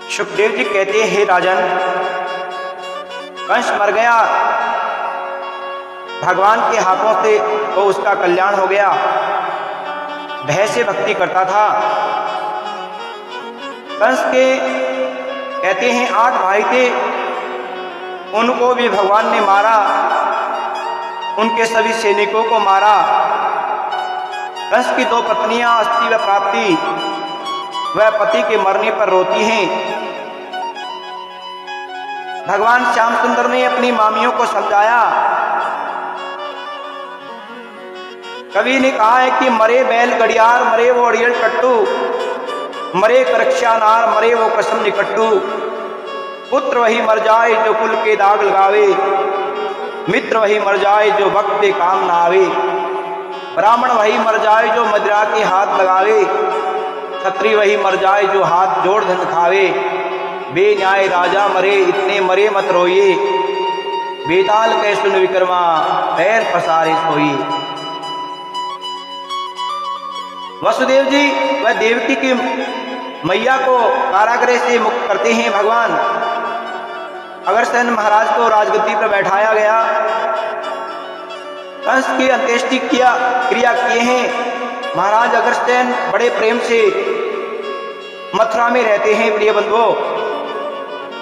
सुखदेव जी कहते हैं, हे राजन, कंस मर गया भगवान के हाथों से तो उसका कल्याण हो गया। भय से भक्ति करता था। कंस के कहते हैं 8 भाई थे, उनको भी भगवान ने मारा, उनके सभी सैनिकों को मारा। कंस की 2 पत्नियां अस्थि व प्राप्ति वह पति के मरने पर रोती हैं। भगवान श्याम सुंदर ने अपनी मामियों को समझाया। कवि ने कहा है कि मरे बैल गड़ियार, मरे वो अड़ियल टट्टू, मरे करक्षा नार, मरे वो कसम निकट्टू। पुत्र वही मर जाए जो कुल के दाग लगावे, मित्र वही मर जाए जो वक्त पे काम ना आवे। ब्राह्मण वही मर जाए जो मदिरा के हाथ लगावे, क्षत्रिय वही मर जाए जो हाथ जोड़ धन खावे। बेन्याय राजा मरे, इतने मरे मत रोइए, बेताल कै सुन विक्रमा, पैर पसारे सोइए। वसुदेव जी वह देवकी की मैया को कारागृह से मुक्त करते हैं भगवान। अग्रसेन महाराज को राजगद्दी पर बैठाया गया। कंस की अंत्येष्टि क्रिया किए हैं। महाराज अग्रसेन बड़े प्रेम से मथुरा में रहते हैं। प्रिय बंधुओं,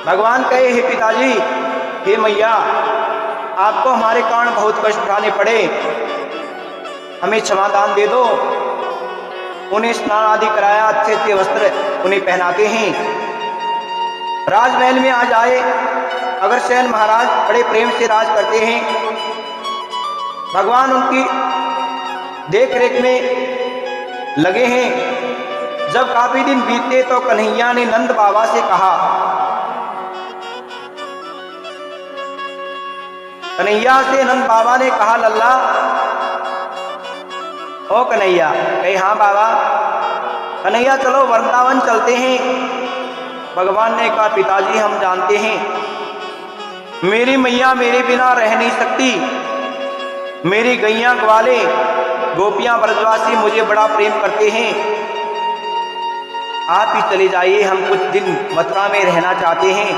भगवान कहे, हे पिताजी, हे मैया, आपको हमारे कारण बहुत कष्ट उठाने पड़े, हमें क्षमादान दे दो। उन्हें स्नान आदि कराया, अच्छे अच्छे वस्त्र उन्हें पहनाते हैं। राजमहल में आ जाए। अग्रसेन महाराज बड़े प्रेम से राज करते हैं। भगवान उनकी देख रेख में लगे हैं। जब काफी दिन बीते तो कन्हैया ने नंद बाबा से कहा, कन्हैया से नंद बाबा ने कहा, लल्ला ओ कन्हैया। कहे, हाँ बाबा। कन्हैया चलो वृंदावन चलते हैं। भगवान ने कहा, पिताजी हम जानते हैं मेरी मैया मेरे बिना रह नहीं सकती। मेरी गैया ग्वाले गोपियां ब्रजवासी मुझे बड़ा प्रेम करते हैं। आप ही चले जाइए, हम कुछ दिन मथुरा में रहना चाहते हैं।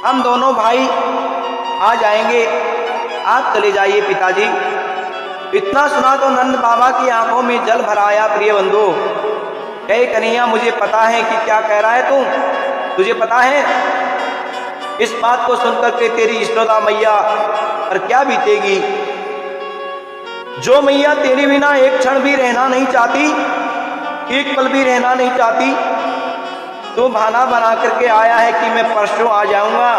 हम दोनों भाई आ जाएंगे, आप चले जाइए पिताजी। इतना सुना तो नंद बाबा की आंखों में जल भर आया। प्रिय बंधु, कहे, कन्हैया मुझे पता है कि क्या कह रहा है तू, तुझे पता है। इस बात को सुनकर के तेरी यशोदा मैया पर क्या बीतेगी। जो मैया तेरे बिना एक क्षण भी रहना नहीं चाहती, एक पल भी रहना नहीं चाहती, तो बहाना बना करके आया है कि मैं परसों आ जाऊंगा।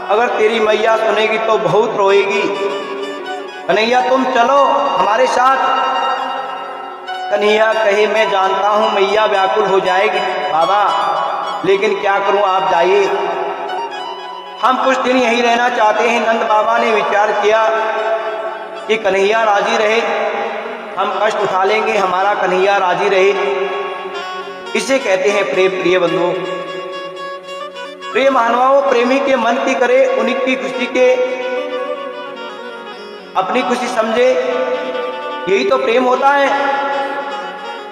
अगर तेरी मैया सुनेगी तो बहुत रोएगी। कन्हैया तुम चलो हमारे साथ। कन्हैया कहे, मैं जानता हूं मैया व्याकुल हो जाएगी बाबा, लेकिन क्या करूं, आप जाइए, हम कुछ दिन यहीं रहना चाहते हैं। नंद बाबा ने विचार किया कि कन्हैया राजी रहे, हम कष्ट उठा लेंगे, हमारा कन्हैया राजी रहे। इसे कहते हैं प्रेम। प्रिय बंधु, प्रिय मानवाओं, प्रेमी के मन की करे, उनकी खुशी के अपनी खुशी समझे, यही तो प्रेम होता है।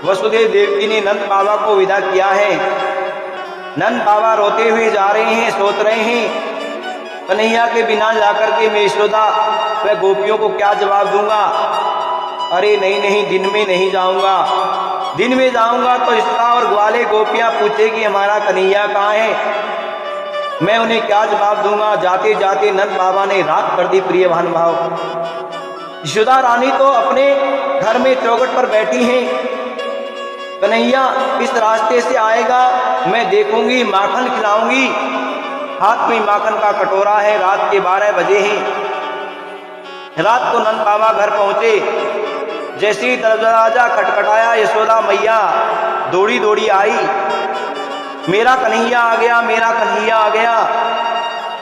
वसुदेव देवकी ने नंद बाबा को विदा किया है। नंद बाबा रोते हुए जा रहे हैं, सोच रहे हैं, कन्हैया के बिना जाकर के मैं यशोदा व गोपियों को क्या जवाब दूंगा। अरे नहीं नहीं, दिन में नहीं जाऊंगा। दिन में जाऊंगा तो यशोदा और ग्वाले गोपियां पूछेगी हमारा कन्हैया कहाँ है, मैं उन्हें क्या जवाब दूंगा। जाते जाते नंद बाबा ने रात कर दी। प्रिय भानुभाव, यशोदा रानी तो अपने घर में चौखट पर बैठी हैं। कन्हैया इस रास्ते से आएगा, मैं देखूंगी, माखन खिलाऊंगी। हाथ में माखन का कटोरा है। रात के 12 बजे हैं। रात को नंद बाबा घर पहुंचे। जैसे ही दरवाजा खटखटाया, यशोदा मैया दौड़ी दौड़ी आई, मेरा कन्हैया आ गया, मेरा कन्हैया आ गया।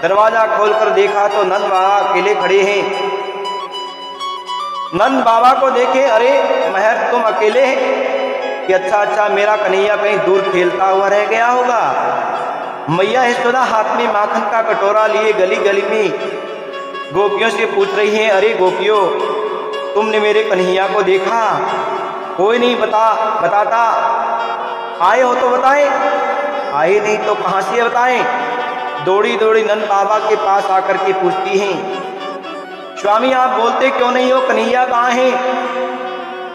दरवाजा खोलकर देखा तो नंद बाबा अकेले खड़े हैं। नंद बाबा को देखे, अरे महर तुम अकेले हैं कि अच्छा, मेरा कन्हैया कहीं दूर खेलता हुआ रह गया होगा। मैया यशोदा हाथ में माखन का कटोरा लिए गली गली में गोपियों से पूछ रही है, अरे गोपियों, तुमने मेरे कन्हैया को देखा? कोई नहीं बताता, आए हो तो बताए। आए नहीं तो कहाँ से बताएं। दौड़ी दौड़ी नंद बाबा के पास आकर के पूछती हैं, स्वामी आप बोलते क्यों नहीं हो, कन्हैया कहाँ है?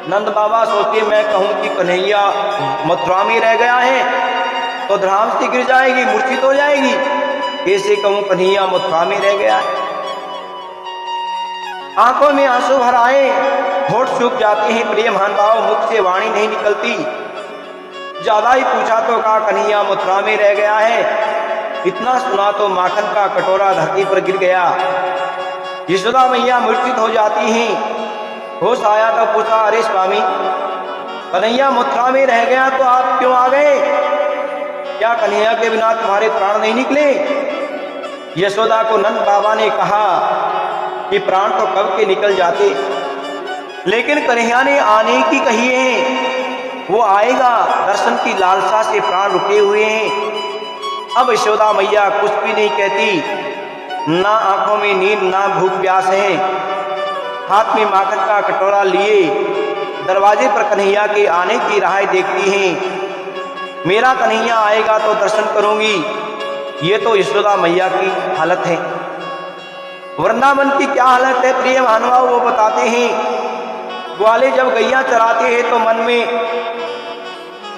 नंद बाबा सोचते मैं कहूँ कि कन्हैया मथुरा में रह गया है तो ध्यान से गिर जाएगी, मूर्छित हो जाएगी। कैसे कहूँ कन्हैया मथुरा में रह गया है। आंखों में आंसू भर आए, होठ सूख जाते हैं, प्रिय महान भाव मुख से वाणी नहीं निकलती। ज्यादा ही पूछा तो कहा कन्हैया मथुरा में रह गया है। इतना सुना तो माखन का कटोरा धरती पर गिर गया। यशोदा मैया मूर्छित हो जाती हैं। होश आया तो पूछा, अरे स्वामी कन्हैया मथुरा में रह गया तो आप क्यों आ गए? क्या कन्हैया के बिना तुम्हारे प्राण नहीं निकले? यशोदा को नंद बाबा ने कहा कि प्राण तो कब के निकल जाते, लेकिन कन्हैया ने आने की कही है, वो आएगा। दर्शन की लालसा से प्राण रुके हुए हैं। अब यशोदा मैया कुछ भी नहीं कहती, ना आंखों में नींद ना भूख प्यास है। हाथ में माखन का कटोरा लिए दरवाजे पर कन्हैया के आने की राह देखती हैं। मेरा कन्हैया आएगा तो दर्शन करूंगी। ये तो यशोदा मैया की हालत है। वृंदावन की क्या हालत है प्रिय महानुभाव वो बताते हैं। ग्वाले जब गैया चराते हैं तो मन में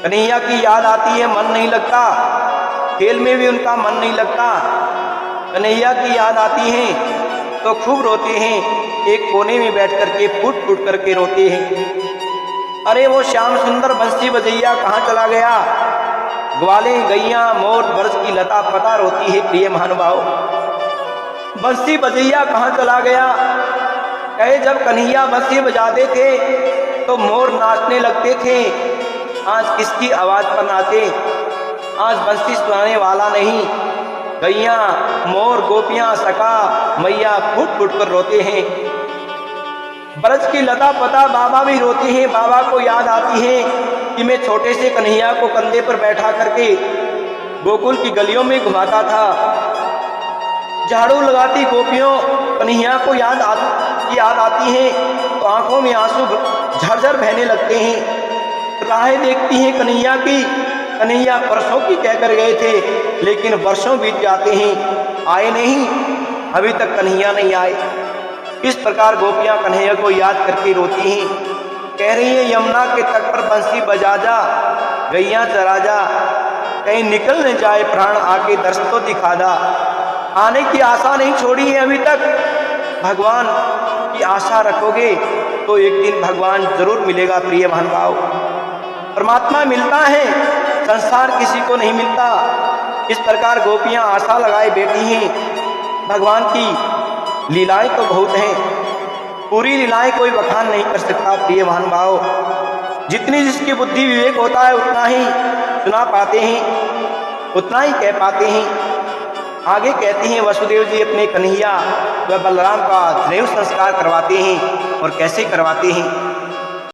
कन्हैया की याद आती है, मन नहीं लगता। खेल में भी उनका मन नहीं लगता। कन्हैया की याद आती है तो खूब रोते हैं। एक कोने में बैठ करके फूट फूट करके रोते हैं। अरे वो श्याम सुंदर बंसी बजैया कहाँ चला गया? ग्वाले गैया मोर बरस की लता पता रोती है प्रिय महानुभाव। बंसी बजैया कहाँ चला गया? कहे जब कन्हैया बंसी बजाते थे तो मोर नाचने लगते थे। आज किसकी आवाज पर नाचे? आज बंसी सुनाने वाला नहीं। गैया मोर गोपियां सका मैया फूट फूट कर रोते हैं। ब्रज की लता पता बाबा भी रोती हैं। बाबा को याद आती है कि मैं छोटे से कन्हैया को कंधे पर बैठा करके गोकुल की गलियों में घुमाता था। झाड़ू लगाती गोपियों कन्हैया को याद आती है तो आंखों में आंसू झरझर बहने लगते हैं। राहें देखती हैं कन्हैया की। कन्हैया परसों की कहकर गए थे, लेकिन वर्षों बीत जाते हैं, आए नहीं। अभी तक कन्हैया नहीं आए। इस प्रकार गोपियां कन्हैया को याद करके रोती हैं। कह रही है यमुना के तट पर बंसी बजा जा, गैया चरा जा, कहीं निकल न जाए प्राण, आके दर्श तो दिखा दा। आने की आशा नहीं छोड़ी है अभी तक। भगवान की आशा रखोगे तो एक दिन भगवान जरूर मिलेगा प्रिय महानुभाव। परमात्मा मिलता है, संसार किसी को नहीं मिलता। इस प्रकार गोपियां आशा लगाए बैठी हैं। भगवान की लीलाएं तो बहुत हैं, पूरी लीलाएं कोई बखान नहीं कर सकता प्रिय महानुभाव। जितनी जिसकी बुद्धि विवेक होता है उतना ही सुना पाते हैं, उतना ही कह पाते हैं। आगे कहते हैं वसुदेव जी अपने कन्हैया व बलराम का जनेऊ संस्कार करवाते हैं। और कैसे करवाते हैं?